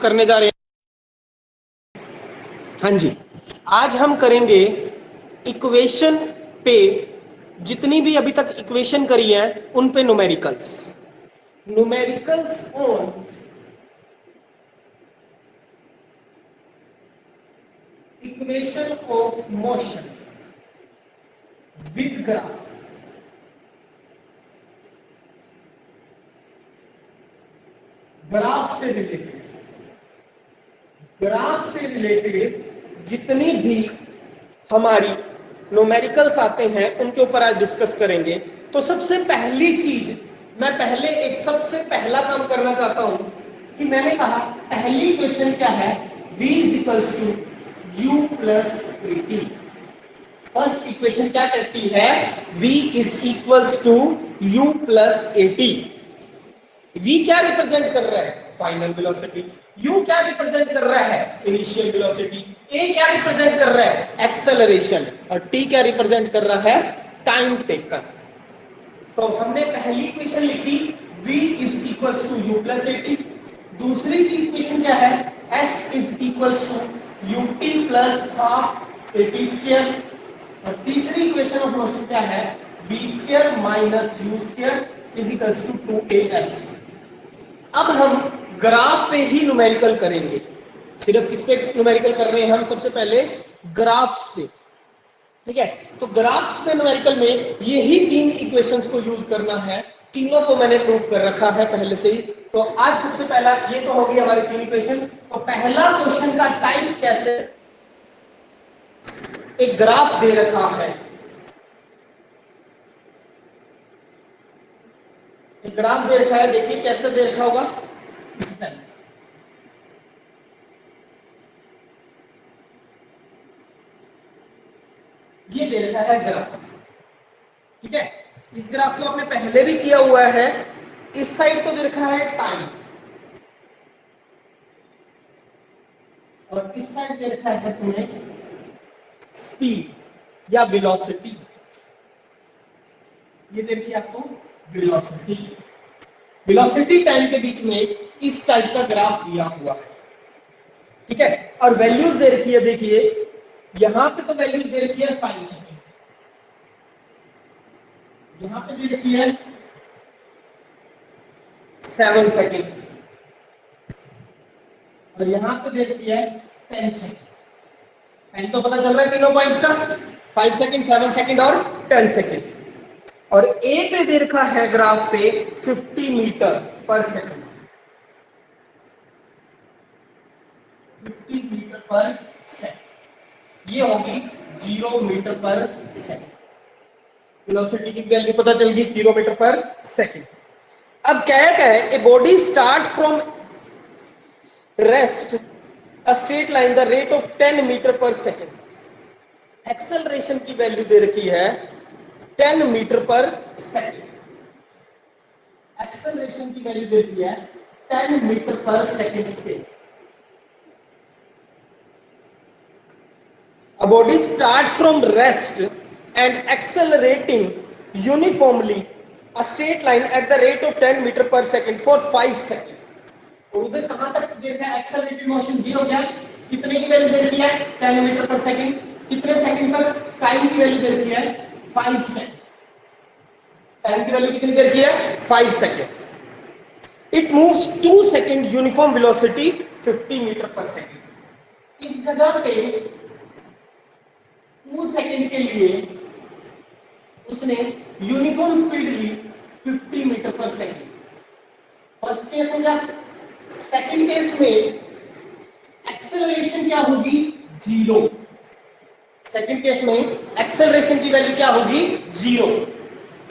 करने जा रहे हैं। हाँ जी, आज हम करेंगे इक्वेशन पे, जितनी भी अभी तक इक्वेशन करी है उन पे numericals on equation of motion with graph. Graph से रिलेटेड जितनी भी हमारी न्यूमेरिकल्स आते हैं उनके ऊपर आज डिस्कस करेंगे। तो सबसे पहली चीज, मैं पहले एक सबसे पहला काम करना चाहता हूं कि मैंने कहा पहली क्वेश्चन क्या है, v equals to u plus a t. First equation क्या कहती है, v इज equals to u plus a t. v क्या रिप्रेजेंट कर रहा है, फाइनल वेलोसिटी। u क्या रिप्रेजेंट कर रहा है, इनिशियल वेलोसिटी। a क्या रिप्रेजेंट कर रहा है, एक्सेलरेशन। और t क्या रिप्रेजेंट कर रहा है, टाइम टेकन। तो हमने पहली इक्वेशन लिखी v इज equals to u plus a t. दूसरी चीज इक्वेशन क्या है, s is equals to u t plus half a t square. और तीसरी इक्वेशन ऑफ मोशन क्या है, v square minus u square is equals to 2as। अब हम ग्राफ पे ही न्यूमेरिकल करेंगे। सिर्फ किस पे न्यूमेरिकल कर रहे हैं हम, सबसे पहले ग्राफ्स पे, ठीक है। तो ग्राफ्स पे न्यूमेरिकल में यही तीन इक्वेशंस को यूज करना है। तीनों को मैंने प्रूव कर रखा है पहले से ही। तो आज सबसे पहला ये तो होगी हमारी तीन इक्वेशन। तो पहला क्वेश्चन का टाइप कैसे, एक ग्राफ दे रखा है, एक ग्राफ दे रखा है, देखिए कैसे दे रखा होगा, इस तरह ये दे रखा है ग्राफ, ठीक है। इस ग्राफ को आपने पहले भी किया हुआ है। इस साइड को दे रखा है टाइम और इस साइड दे रखा है तुम्हें स्पीड या वेलोसिटी। ये देखिए आपको वेलोसिटी, वेलोसिटी टाइम के बीच में इस साइड का ग्राफ दिया हुआ है, ठीक है। और वैल्यूज दे रखी है, देखिए यहां पे तो वैल्यूज दे रखी है 5 सेकेंड, यहां पे दे रखी है 7 सेकेंड और यहां पे दे रखी है 10 सेकेंड। एंड तो पता चल रहा है तीनों पॉइंट्स का, 5 सेकेंड, 7 सेकेंड और 10 सेकेंड। और ए पे दे रखा है ग्राफ पे 50 metre per second, 50 metre per second. ये होगी 0 मीटर पर सेकेंड। वेलोसिटी की वैल्यू पता चल गई, 0 मीटर पर सेकेंड। अब क्या है, a body start from rest a straight line the rate of 10 metre per second. Acceleration की वैल्यू दे रखी है 10 मीटर पर सेकेंड। एक्सेलरेशन की वैल्यू दे रखी है 10 मीटर पर सेकेंड पे। A body starts from rest and accelerating uniformly a straight line at the rate of 10 meter per second for 5 seconds. और उधर कहां तक दे रखा है, एक्सेलरेटेड मोशन दी हो गया, कितने की वैल्यू दे रखी है 10 मीटर पर सेकंड, कितने सेकंड तक, टाइम की वैल्यू दे रखी है 5 सेकंड। टाइम की वैल्यू कितनी दे रखी है 5 second. It moves 2 second uniform velocity 50 metre per second. इस जगह पे 2 सेकंड के लिए उसने यूनिफॉर्म स्पीड ली 50 metre per second. First case हो गया। सेकंड केस में एक्सेलरेशन क्या होगी, 0। सेकंड केस में एक्सेलरेशन की वैल्यू क्या होगी, 0।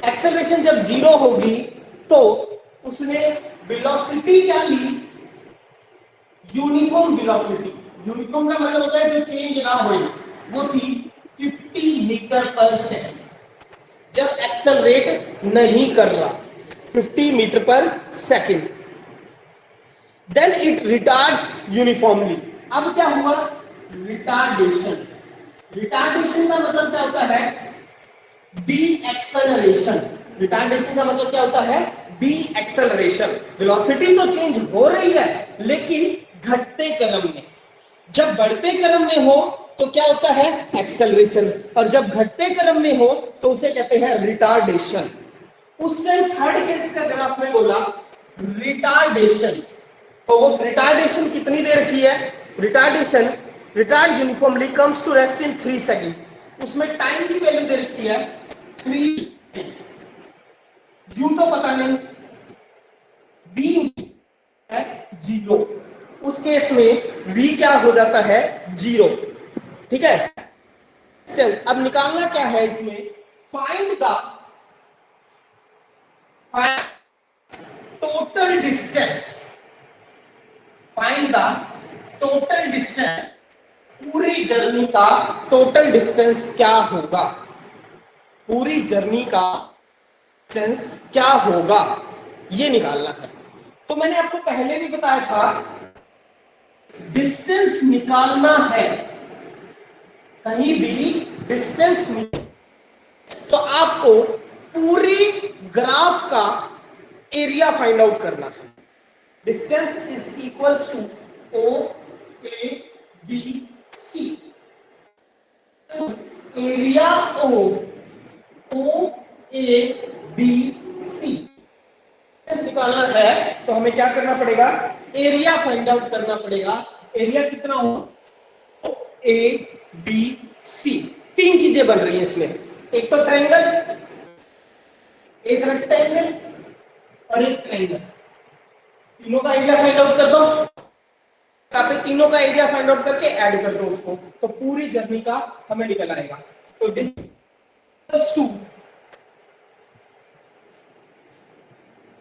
एक्सेलरेशन जब 0 होगी तो उसने वेलोसिटी क्या ली, यूनिफॉर्म वेलोसिटी। यूनिफॉर्म का मतलब होता है जो चेंज ना हो, वो थी 50 मीटर पर सेकंड। जब एक्सेलरेट नहीं कर रहा 50 metre per second, then it retards uniformly. अब क्या हुआ, रिटार्डेशन। रिटार्डेशन का मतलब क्या होता है, डी एक्सेलरेशन। रिटार्डेशन का मतलब क्या होता है, डी एक्सेलरेशन। वेलोसिटी तो चेंज हो रही है लेकिन घटते क्रम में। जब बढ़ते क्रम में हो तो क्या होता है, एक्सेलरेशन, और जब घटते क्रम में हो तो उसे कहते हैं रिटार्डेशन। उस टाइम थर्ड केस का ग्राफ में बोला रिटार्डेशन, तो वो रिटार्डेशन कितनी देर की है, retardation retard uniformly comes to rest in 3 second. उसमें टाइम की वैल्यू दे रखी है 3, यू तो पता नहीं, बी है 0, उस केस में v क्या हो जाता है 0। ठीक है, चल अब निकालना क्या है इसमें, find the total distance, find the total distance, पूरी जर्नी का टोटल डिस्टेंस क्या होगा, पूरी जर्नी का डिस्टेंस क्या होगा, ये निकालना है। तो मैंने आपको पहले भी बताया था, डिस्टेंस निकालना है, कहीं भी डिस्टेंस तो आपको पूरी ग्राफ का एरिया फाइंड आउट करना है। Distance is equals to O A B C, area of O A B C निकालना है तो हमें क्या करना पड़ेगा, एरिया फाइंड आउट करना पड़ेगा। एरिया कितना हो, ए बी सी, 3 चीजें बन रही हैं इसमें, एक तो ट्रायंगल, एक रेक्टेंगल और एक ट्रायंगल, तीनों का एरिया फाइंड आउट कर दो, यहाँ पे तीनों का एरिया फाइंड आउट करके ऐड कर दो उसको, तो पूरी जर्नी का हमें निकल आएगा। तो डिस्टेंस टू,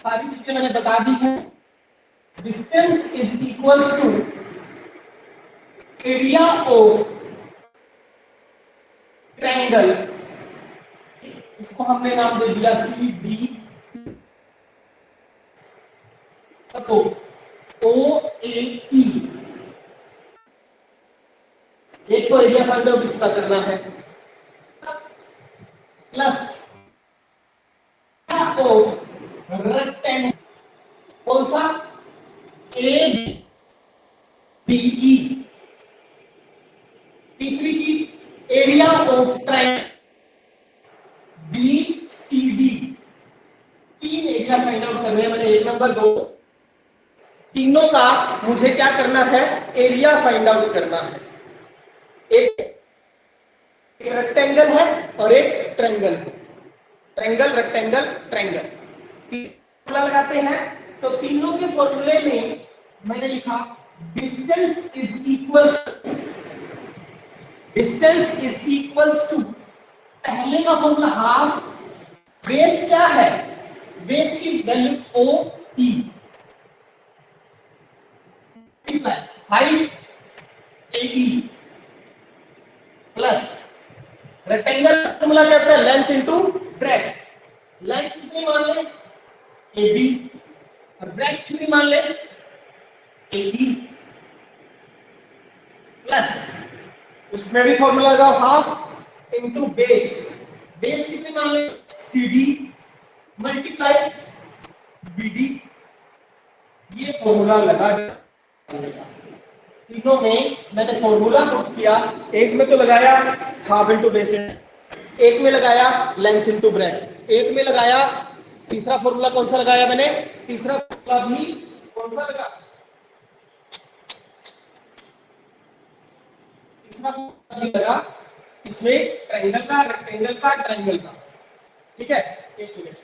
सारी चीजें मैंने बता दी हैं, distance is equals to area of triangle, इसको हमने नाम दे दिया सी डी, सको ओ ए ई, एक को एरिया फाइंड आउट इसका करना है, प्लस ऑफ रेक्टेंगल, कौन सा, ए बी ई, तीसरी चीज area of triangle B C D, 3 area find out करने हैं मैंने, 1 नंबर 2, तीनों का मुझे क्या करना है, एरिया फाइंड आउट करना है। एक रेक्टेंगल है और एक ट्रायंगल है, ट्रायंगल रेक्टेंगल ट्रायंगल, फॉर्मूला लगाते हैं तो तीनों के फॉर्मूले में मैंने लिखा डिस्टेंस इज इक्वल्स टू, पहले का फॉर्मूला हाफ, बेस क्या है, बेस की वैल्यू ओ ई, हाइट ए ई, प्लस रेक्टेंगल फॉर्मूला क्या होता है, लेंथ इनटू ब्रेथ, लेंथ कितनी मान ले ए बी और ब्रेथ कितनी मान ले ए ई, प्लस उसमें भी फॉर्मूला लगाओ हाफ इनटू बेस, बेस कितनी मान ले C D multiply B D, ये फॉर्मूला लगा, तीनों में मैंने फॉर्मूला पुट किया, एक में तो लगाया हाफ इनटू बेस, एक में लगाया लेंथ इनटू ब्रेथ, एक में लगाया, तीसरा फॉर्मूला कौन सा लगाया मैंने, तीसरा फॉर्मूला भी कौन सा लगा, तीसरा फॉर्मूला भी लगा इसमें ट्रायंगल का, रेक्टेंगल का, ट्रायंगल का। ठीक है, एक मिनट,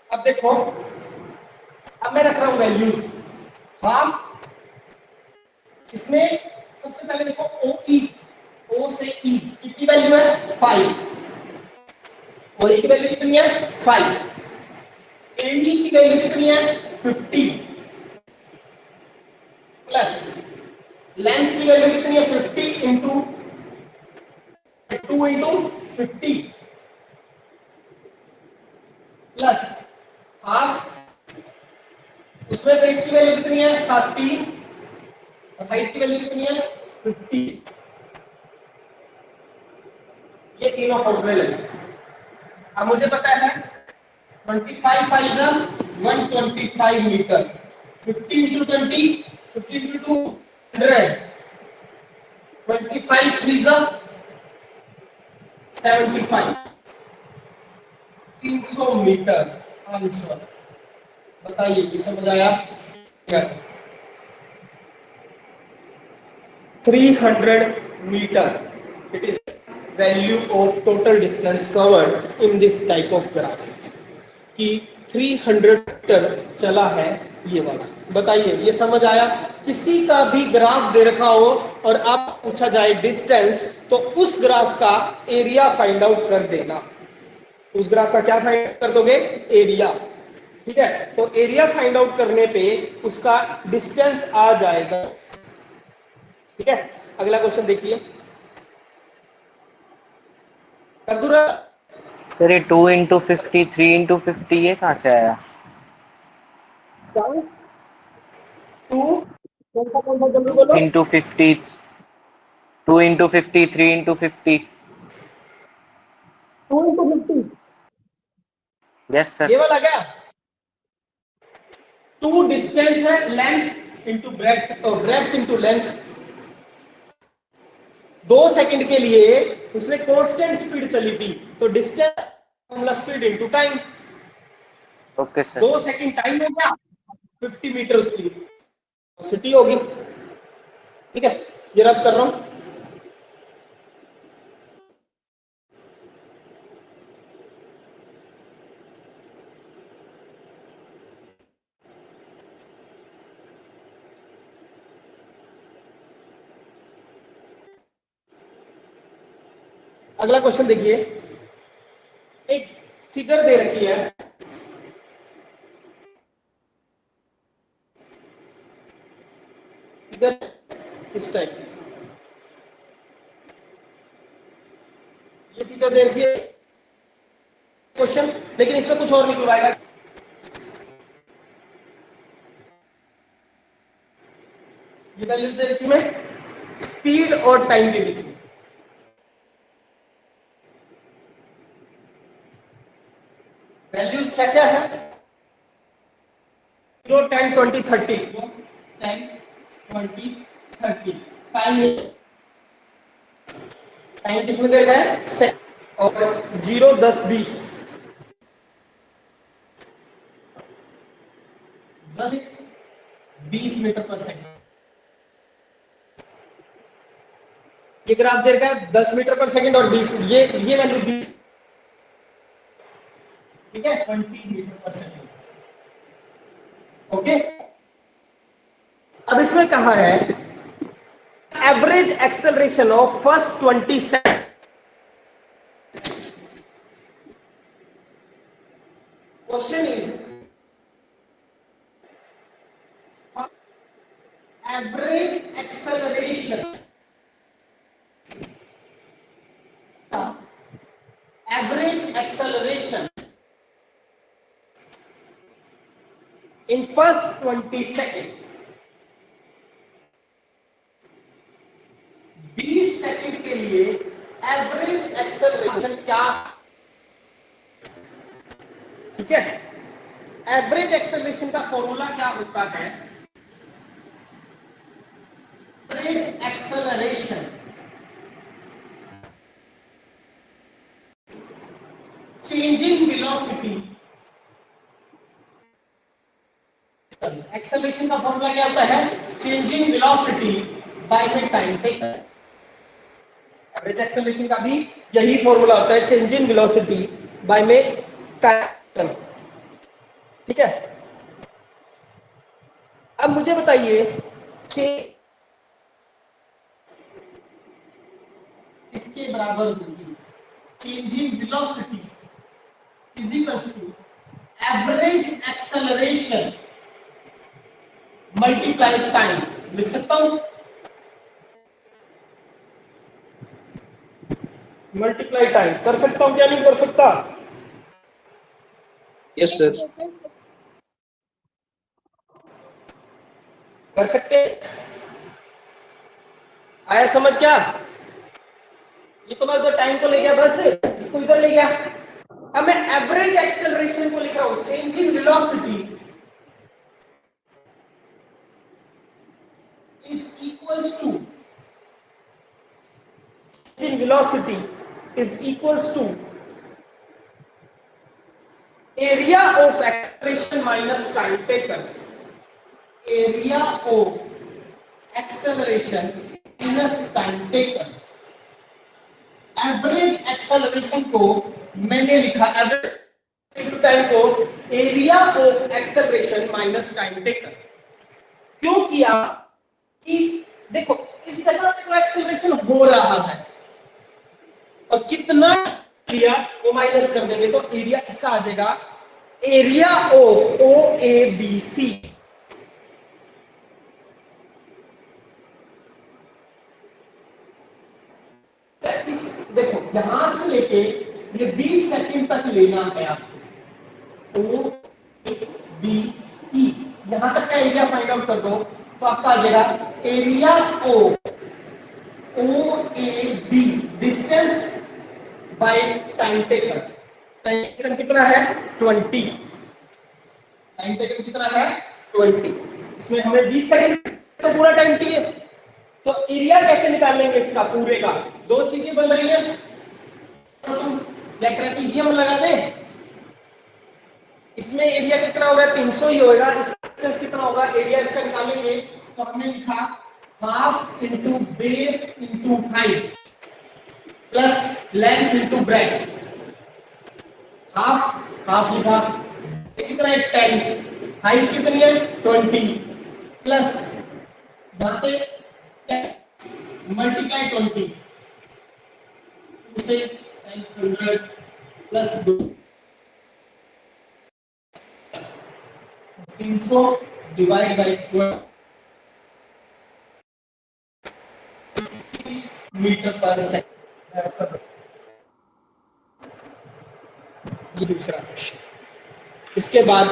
अब देखो, अब मैं रख रहा हूं वैल्यूज, हाफ, इसमें सबसे पहले देखो ओ ई, ओ से ई कितनी वैल्यू है 5, और ई की वैल्यू कितनी है 5, ए ई की वैल्यू कितनी है 50, प्लस लेंथ की वैल्यू कितनी है 50 इंटू 2 इंटू 50 प्लस हाफ, उसमें बेस की वैल्यू कितनी है 7 और हाइट की वैल्यू कितनी है 50। ये तीनों फॉर्मूले लगे। अब मुझे पता है 25 five 125 metre, 50 into 20, 50 into 2 100, 25 three 75, 300 metre answer. बताइए ये समझ आया क्या? 300 metre it is value of total distance covered in this type of graph कि 300 मीटर चला है ये वाला। बताइए ये समझ आया? किसी का भी ग्राफ दे रखा हो और आप पूछा जाए डिस्टेंस, तो उस ग्राफ का एरिया फाइंड आउट कर देना। उस ग्राफ का क्या फाइंड आउट कर दोगे? एरिया। ठीक है, तो एरिया फाइंड आउट करने पे उसका डिस्टेंस आ जाएगा। ठीक है, अगला क्वेश्चन देखिए। कर्दूरा सर ये 2 इंटू 50, 3 इंटू 50 ये कहाँ से आया? 2 कौन सा जल्दी 2 बोलो। Into 50, 2 into 50, 3 into 50। 2 into 50 yes sir. ये वाला क्या? 2 डिस्टेंस है, लेंथ इंटू ब्रेथ और ब्रेथ इंटू लेंथ। 2 सेकंड के लिए उसने कांस्टेंट स्पीड चली थी, तो distance formula speed into time. Okay sir. 2 second time हो गया, 50 मीटर उसकी वेलोसिटी होगी। ठीक है, ये रब कर रहा हूं। अगला क्वेश्चन देखिए। एक फिगर दे रखी है, फिगर इस टाइप की। ये फिगर दे रखी है क्वेश्चन, लेकिन इसमें कुछ और निकलवाएगा। ये वैल्यूज दे रखी है स्पीड और टाइम के बीच में। वैल्यूज क्या क्या है? 0, 10, 20, 30। 10, 20, 30। टाइम, टाइम किसमें दे रखा है? और 0, 10, 20। 10, 20 मीटर पर सेकंड। ये ग्राफ दे रखा है 10 मीटर पर सेकंड और 20, ये वैल्यू 20। ठीक है, 20 मीटर पर सेकंड। ओके, अब इसमें कहा है average acceleration of first 20 second. Question is average acceleration, average acceleration in first 20 second. 20 second के लिए एवरेज एक्सेलरेशन क्या? ठीक है, एवरेज एक्सेलरेशन का फॉर्मूला क्या होता है? Average acceleration changing velocity. Acceleration का फॉर्मूला क्या होता है? चेंजिंग वेलोसिटी बाय में टाइम टेकन। एवरेज एक्सेलरेशन का भी यही फॉर्मूला होता है, चेंजिंग वेलोसिटी बाय में टाइम। ठीक है, अब मुझे बताइए कि इसके बराबर होगी changing velocity is equals to average acceleration multiply time. लिख सकता हूं? मल्टीप्लाई टाइम कर सकता हूं क्या नहीं कर सकता? Yes sir. कर सकते? आया समझ क्या? ये तो मैं उधर टाइम को ले गया, बस इसको इधर ले गया। अब मैं एवरेज एक्सेलरेशन को लिख रहा हूं, change in velocity is equals to change in velocity is equals to area of acceleration minus time taken. Area of acceleration minus time taken. Average acceleration को मैंने लिखा एवरेज टाइम को area of acceleration minus time taken. क्यों किया कि देखो इस जगह पे तो एक्सेलरेशन हो रहा है और कितना लिया वो माइनस कर देंगे तो एरिया इसका आ जाएगा area of O A B C. इस देखो यहां से लेके ये 20 सेकंड तक लेना है आपको ओ बी ई, यहां तक का एरिया फाइंड आउट कर दो तो आपका आ जाएगा area of O A B distance by time taken. Time taken कितना है 20, टाइम टेकन कितना है 20, इसमें हमें 20 सेकंड तो पूरा टाइम चाहिए। तो एरिया कैसे निकाल लेंगे इसका पूरे का? दो चीजें बन रही है, या ट्रेपेजियम लगा दे, इसमें एरिया कितना होगा 300 ही होगा, डिस्टेंस कितना होगा एरिया इसका निकालेंगे तो हमने लिखा half into base into height plus length into breadth. Half half लिखा, कितना है 10, हाइट कितनी है 20 प्लस यहां से मल्टीप्लाई 20 से 100 plus 300 divide by 12 metre per second. ये दूसरा क्वेश्चन। इसके बाद